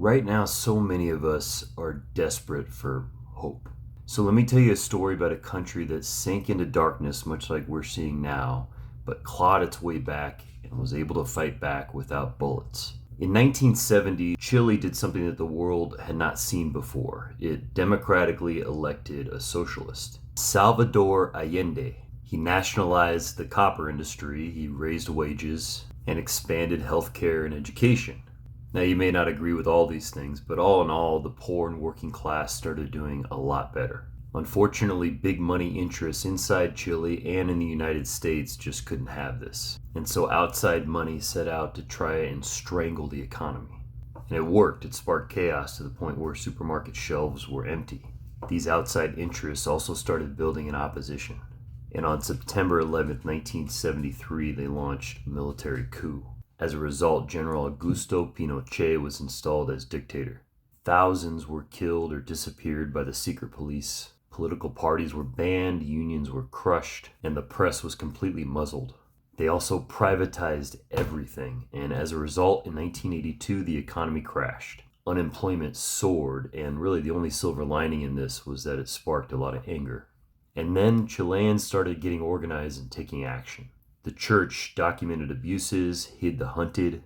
Right now, so many of us are desperate for hope. So let me tell you a story about a country that sank into darkness, much like we're seeing now, but clawed its way back and was able to fight back without bullets. In 1970, Chile did something that the world had not seen before. It democratically elected a socialist, Salvador Allende. He nationalized the copper industry, he raised wages, and expanded healthcare and education. Now, you may not agree with all these things, but all in all, the poor and working class started doing a lot better. Unfortunately, big money interests inside Chile and in the United States just couldn't have this. And so outside money set out to try and strangle the economy. And it worked. It sparked chaos to the point where supermarket shelves were empty. These outside interests also started building an opposition. And on September 11th, 1973, they launched a military coup. As a result, General Augusto Pinochet was installed as dictator. Thousands were killed or disappeared by the secret police. Political parties were banned, unions were crushed, and the press was completely muzzled. They also privatized everything, and as a result, in 1982, the economy crashed. Unemployment soared, and really the only silver lining in this was that it sparked a lot of anger. And then Chileans started getting organized and taking action. The church documented abuses, hid the hunted,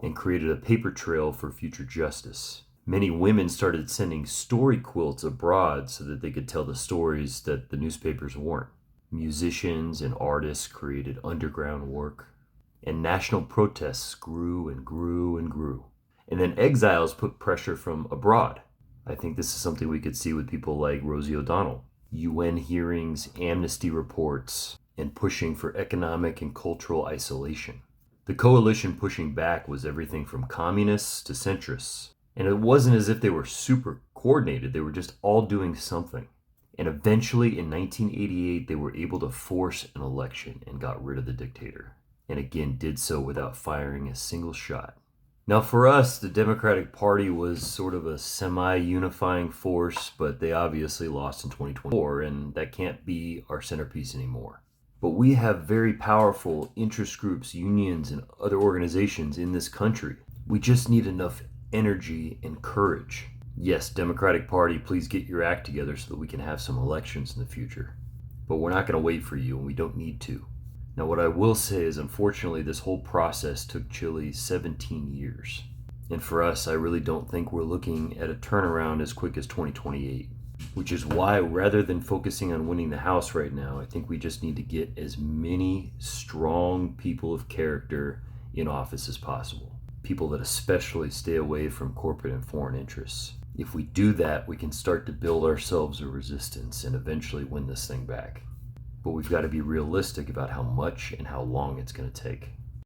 and created a paper trail for future justice. Many women started sending story quilts abroad so that they could tell the stories that the newspapers weren't. Musicians and artists created underground work, and national protests grew and grew and grew. And then exiles put pressure from abroad. I think this is something we could see with people like Rosie O'Donnell. UN hearings, amnesty reports, and pushing for economic and cultural isolation. The coalition pushing back was everything from communists to centrists. And it wasn't as if they were super coordinated, they were just all doing something. And eventually in 1988, they were able to force an election and got rid of the dictator. And again, did so without firing a single shot. Now for us, the Democratic Party was sort of a semi-unifying force, but they obviously lost in 2024, and that can't be our centerpiece anymore. But we have very powerful interest groups, unions, and other organizations in this country. We just need enough energy and courage. Yes, Democratic Party, please get your act together so that we can have some elections in the future. But we're not going to wait for you, and we don't need to. Now, what I will say is, unfortunately, this whole process took Chile 17 years. And for us, I really don't think we're looking at a turnaround as quick as 2028. Which is why, rather than focusing on winning the House right now, I think we just need to get as many strong people of character in office as possible. People that especially stay away from corporate and foreign interests. If we do that, we can start to build ourselves a resistance and eventually win this thing back. But we've got to be realistic about how much and how long it's going to take.